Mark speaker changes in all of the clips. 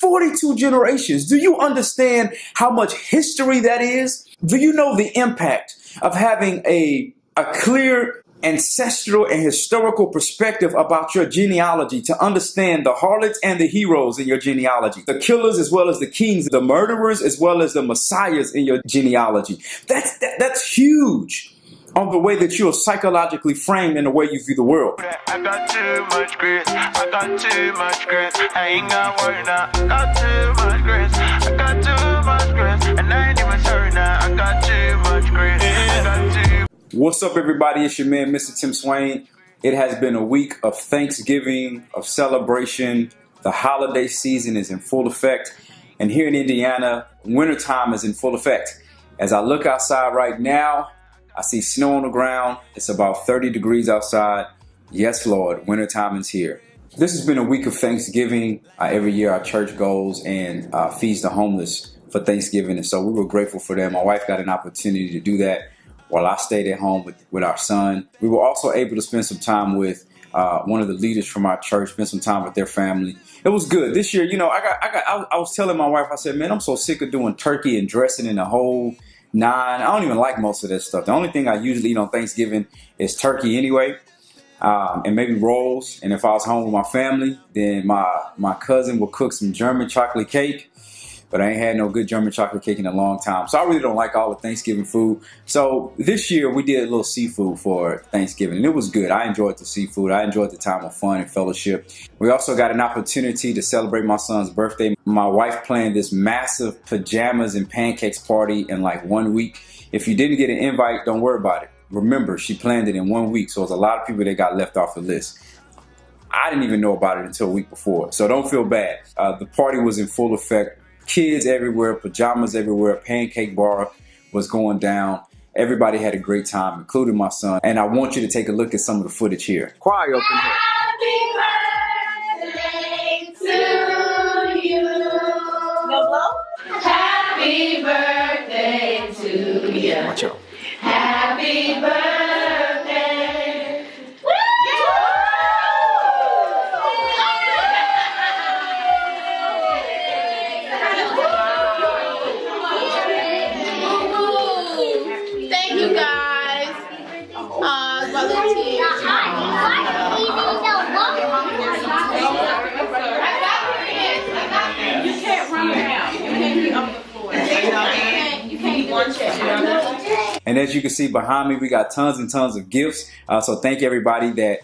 Speaker 1: 42 generations. Do you understand how much history that is? Do you know the impact of having a clear ancestral and historical perspective about your genealogy, to understand the harlots and the heroes in your genealogy, the killers as well as the kings, the murderers as well as the messiahs in your genealogy? That's huge on the way that you are psychologically framed and the way you view the world.
Speaker 2: I got too much grit. I got too much grit. I ain't got worry now. I got too much grit. I got too much grit. And I ain't even sorry now. I got too much grit. I got too.
Speaker 1: What's up, everybody? It's your man, Mr. Tim Swain. It has been a week of Thanksgiving, of celebration. The holiday season is in full effect. And here in Indiana, wintertime is in full effect. As I look outside right now, I see snow on the ground. It's about 30 degrees outside. Yes, Lord, wintertime is here. This has been a week of Thanksgiving. Every year our church goes and feeds the homeless for Thanksgiving. And so we were grateful for them. My wife got an opportunity to do that while I stayed at home with our son. We were also able to spend some time with one of the leaders from our church, spend some time with their family. It was good. This year, you know, I was telling my wife, I said, man, I'm so sick of doing turkey and dressing in the whole nine. I don't even like most of that stuff. The only thing I usually eat on Thanksgiving is turkey anyway, and maybe rolls. And if I was home with my family, then my cousin will cook some German chocolate cake. But I ain't had no good German chocolate cake in a long time. So I really don't like all the Thanksgiving food. So this year we did a little seafood for Thanksgiving, and it was good. I enjoyed the seafood. I enjoyed the time of fun and fellowship. We also got an opportunity to celebrate my son's birthday. My wife planned this massive pajamas and pancakes party in like 1 week. If you didn't get an invite, don't worry about it. Remember, she planned it in 1 week. So there's a lot of people that got left off the list. I didn't even know about it until a week before. So don't feel bad. The party was in full effect. Kids everywhere, pajamas everywhere, pancake bar was going down. Everybody had a great time, including my son. And I want you to take a look at some of the footage here. Choir open
Speaker 3: here. Happy birthday to you. Happy birthday to you.
Speaker 1: Watch out.
Speaker 3: Happy birthday.
Speaker 1: And as you can see behind me, we got tons and tons of gifts. So thank everybody that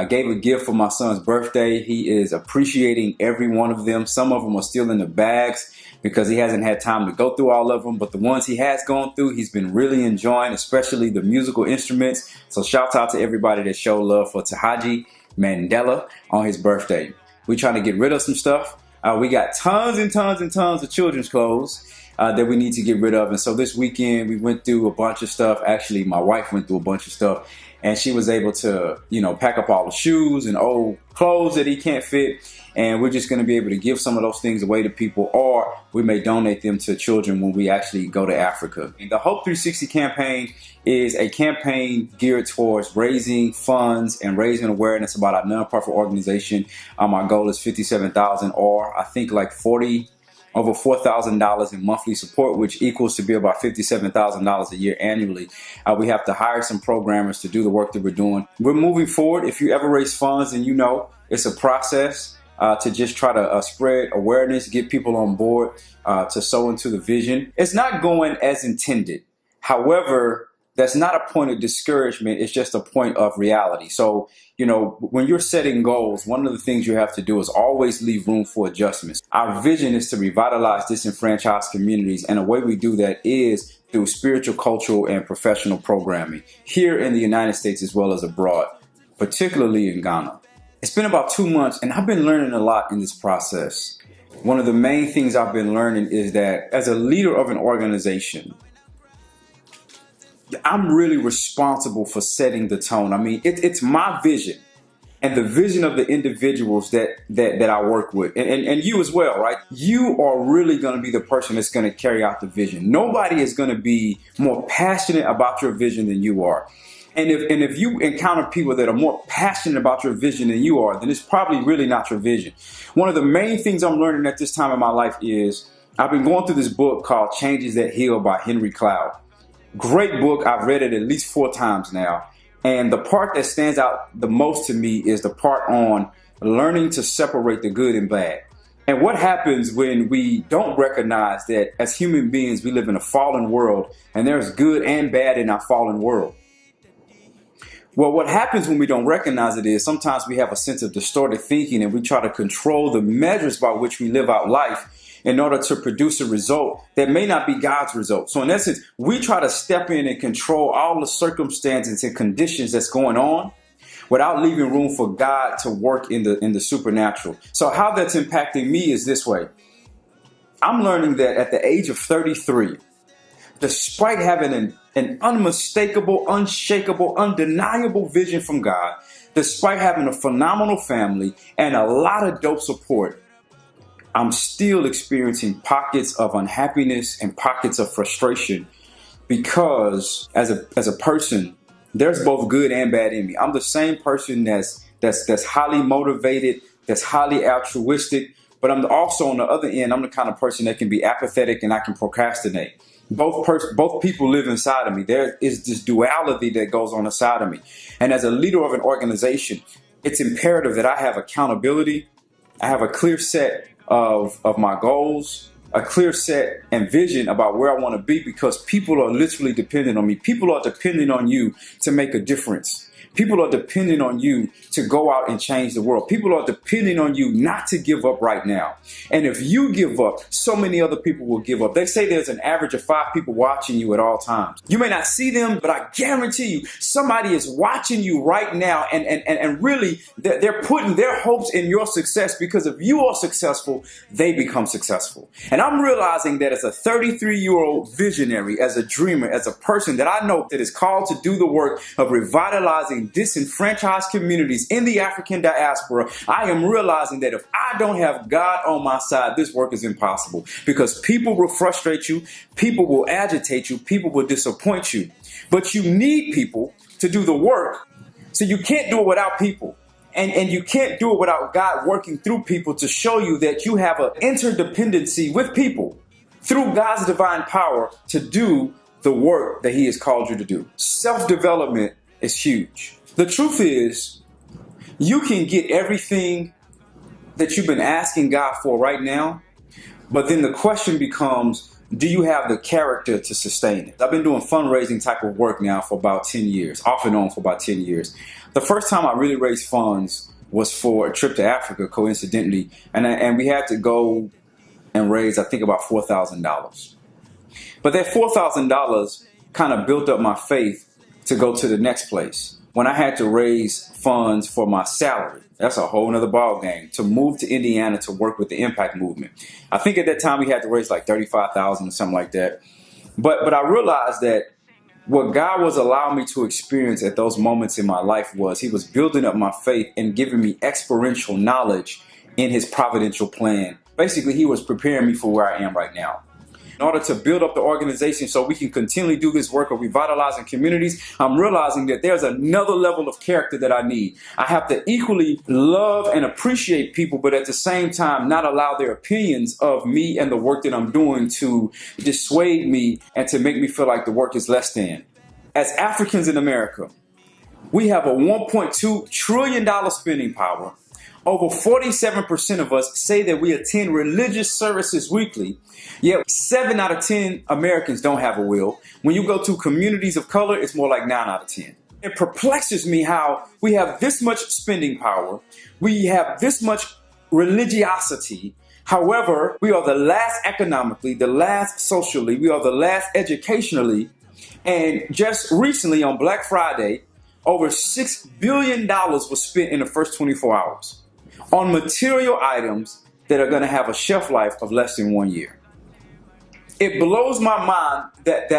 Speaker 1: gave a gift for my son's birthday. He is appreciating every one of them. Some of them are still in the bags because he hasn't had time to go through all of them. But the ones he has gone through, he's been really enjoying, especially the musical instruments. So shout out to everybody that showed love for Tohaji Mandela on his birthday. We're trying to get rid of some stuff. We got tons and tons and tons of children's clothes that we need to get rid of. And so this weekend we went through a bunch of stuff. Actually, my wife went through a bunch of stuff, and she was able to, you know, pack up all the shoes and old clothes that he can't fit. And we're just going to be able to give some of those things away to people, or we may donate them to children when we actually go to Africa. And the Hope 360 campaign is a campaign geared towards raising funds and raising awareness about our nonprofit organization. Our goal is $57,000, or I think like over $4,000 in monthly support, which equals to be about $57,000 a year annually. We have to hire some programmers to do the work that we're doing. We're moving forward. If you ever raise funds, and you know it's a process to just try to spread awareness, get people on board to sow into the vision. It's not going as intended. However, that's not a point of discouragement. It's just a point of reality. So, you know, when you're setting goals, one of the things you have to do is always leave room for adjustments. Our vision is to revitalize disenfranchised communities, and the way we do that is through spiritual, cultural, and professional programming here in the United States as well as abroad, particularly in Ghana. It's been about 2 months, and I've been learning a lot in this process. One of the main things I've been learning is that as a leader of an organization, I'm really responsible for setting the tone. I mean, it's my vision and the vision of the individuals that I work with, and you as well, right? You are really going to be the person that's going to carry out the vision. Nobody is going to be more passionate about your vision than you are. And if you encounter people that are more passionate about your vision than you are, then it's probably really not your vision. One of the main things I'm learning at this time in my life is I've been going through this book called Changes That Heal by Henry Cloud. Great book. I've read it at least 4 times now. And the part that stands out the most to me is the part on learning to separate the good and bad. And what happens when we don't recognize that as human beings, we live in a fallen world and there's good and bad in our fallen world. Well, what happens when we don't recognize it is sometimes we have a sense of distorted thinking and we try to control the measures by which we live out life in order to produce a result that may not be God's result. So in essence, we try to step in and control all the circumstances and conditions that's going on without leaving room for God to work in the supernatural. So how that's impacting me is this way. I'm learning that at the age of 33, despite having an unmistakable, unshakable, undeniable vision from God, despite having a phenomenal family and a lot of dope support, I'm still experiencing pockets of unhappiness and pockets of frustration because as a person, there's both good and bad in me. I'm the same person that's highly motivated, that's highly altruistic, but I'm also on the other end, I'm the kind of person that can be apathetic and I can procrastinate. Both people live inside of me. There is this duality that goes on inside of me. And as a leader of an organization, it's imperative that I have accountability. I have a clear set of my goals, a clear set and vision about where I want to be, because people are literally dependent on me. People are depending on you to make a difference. People are depending on you to go out and change the world. People are depending on you not to give up right now. And if you give up, so many other people will give up. They say there's an average of 5 people watching you at all times. You may not see them, but I guarantee you somebody is watching you right now. And really, they're putting their hopes in your success, because if you are successful, they become successful. And I'm realizing that as a 33-year-old visionary, as a dreamer, as a person that I know that is called to do the work of revitalizing disenfranchised communities in the African diaspora, I am realizing that if I don't have God on my side, this work is impossible, because people will frustrate you, people will agitate you, people will disappoint you. But you need people to do the work. So you can't do it without people. And you can't do it without God working through people to show you that you have an interdependency with people through God's divine power to do the work that He has called you to do. Self-development is huge. The truth is, you can get everything that you've been asking God for right now, but then the question becomes, do you have the character to sustain it? I've been doing fundraising type of work now for about 10 years, off and on for about 10 years. The first time I really raised funds was for a trip to Africa, coincidentally, and we had to go and raise, I think, about $4,000. But that $4,000 kind of built up my faith to go to the next place. When I had to raise funds for my salary, that's a whole nother ball game, to move to Indiana to work with the Impact Movement. I think at that time we had to raise like $35,000 or something like that. But I realized that what God was allowing me to experience at those moments in my life was He was building up my faith and giving me experiential knowledge in His providential plan. Basically, He was preparing me for where I am right now. In order to build up the organization so we can continually do this work of revitalizing communities, I'm realizing that there's another level of character that I need. I have to equally love and appreciate people, but at the same time, not allow their opinions of me and the work that I'm doing to dissuade me and to make me feel like the work is less than. As Africans in America, we have a $1.2 trillion spending power. Over 47% of us say that we attend religious services weekly, yet 7 out of 10 Americans don't have a will. When you go to communities of color, it's more like 9 out of 10. It perplexes me how we have this much spending power, we have this much religiosity. However, we are the last economically, the last socially, we are the last educationally. And just recently on Black Friday, over $6 billion was spent in the first 24 hours on material items that are going to have a shelf life of less than 1 year. It blows my mind that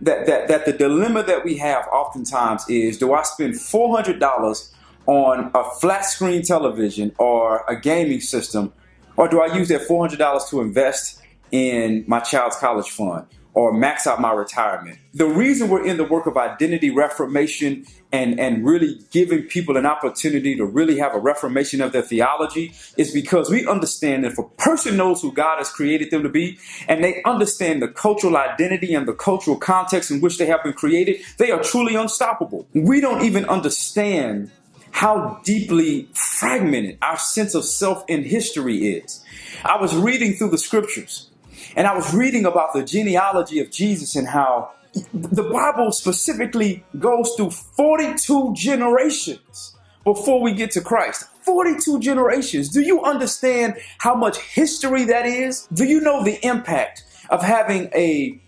Speaker 1: the dilemma that we have oftentimes is, do I spend $400 on a flat screen television or a gaming system, or do I use that $400 to invest in my child's college fund? or max out my retirement. The reason we're in the work of identity reformation and really giving people an opportunity to really have a reformation of their theology is because we understand that if a person knows who God has created them to be, and they understand the cultural identity and the cultural context in which they have been created, they are truly unstoppable. We don't even understand how deeply fragmented our sense of self in history is. I was reading through the scriptures, and I was reading about the genealogy of Jesus and how the Bible specifically goes through 42 generations before we get to Christ. 42 generations. Do you understand how much history that is? Do you know the impact of having a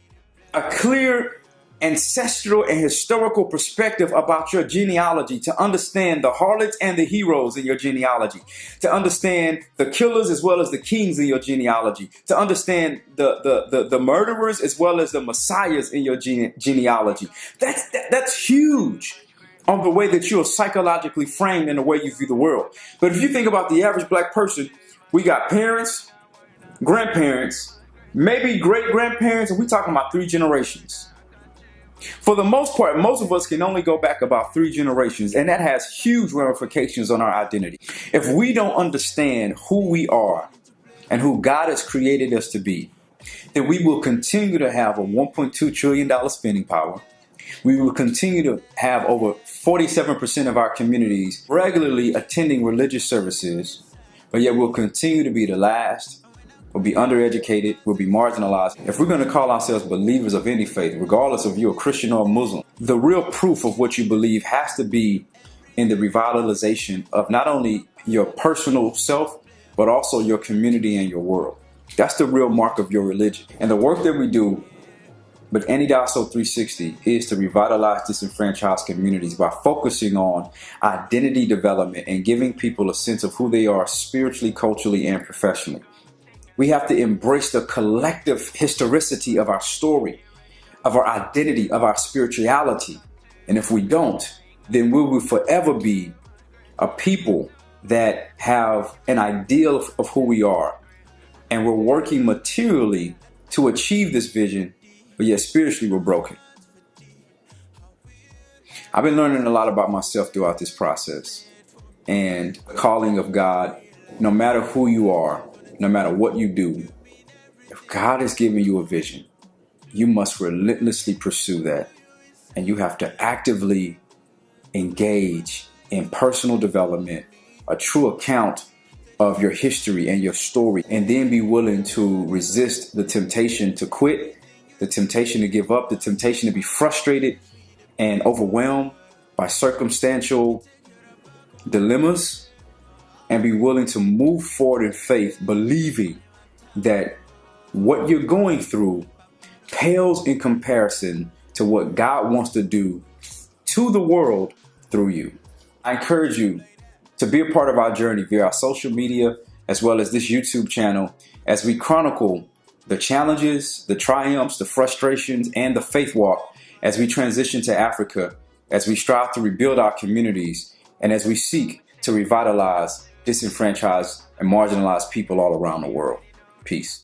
Speaker 1: clear ancestral and historical perspective about your genealogy, to understand the harlots and the heroes in your genealogy, to understand the killers as well as the kings in your genealogy, to understand the murderers as well as the messiahs in your genealogy. That's huge on the way that you are psychologically framed and the way you view the world. But if you think about the average black person, we got parents, grandparents, maybe great-grandparents, and we're talking about 3 generations. For the most part, most of us can only go back about 3 generations, and that has huge ramifications on our identity. If we don't understand who we are and who God has created us to be, then we will continue to have a $1.2 trillion spending power. We will continue to have over 47% of our communities regularly attending religious services, but yet we'll continue to be the last. We'll be undereducated, we'll be marginalized. If we're going to call ourselves believers of any faith, regardless of you're a Christian or a Muslim, the real proof of what you believe has to be in the revitalization of not only your personal self, but also your community and your world. That's the real mark of your religion. And the work that we do with Antidoso 360 is to revitalize disenfranchised communities by focusing on identity development and giving people a sense of who they are spiritually, culturally, and professionally. We have to embrace the collective historicity of our story, of our identity, of our spirituality. And if we don't, then we will forever be a people that have an ideal of who we are. And we're working materially to achieve this vision, but yet spiritually we're broken. I've been learning a lot about myself throughout this process. And the calling of God, no matter who you are, no matter what you do, if God has given you a vision, you must relentlessly pursue that. And you have to actively engage in personal development, a true account of your history and your story, and then be willing to resist the temptation to quit, the temptation to give up, the temptation to be frustrated and overwhelmed by circumstantial dilemmas, and be willing to move forward in faith, believing that what you're going through pales in comparison to what God wants to do to the world through you. I encourage you to be a part of our journey via our social media as well as this YouTube channel as we chronicle the challenges, the triumphs, the frustrations, and the faith walk as we transition to Africa, as we strive to rebuild our communities, and as we seek to revitalize disenfranchised and marginalized people all around the world. Peace.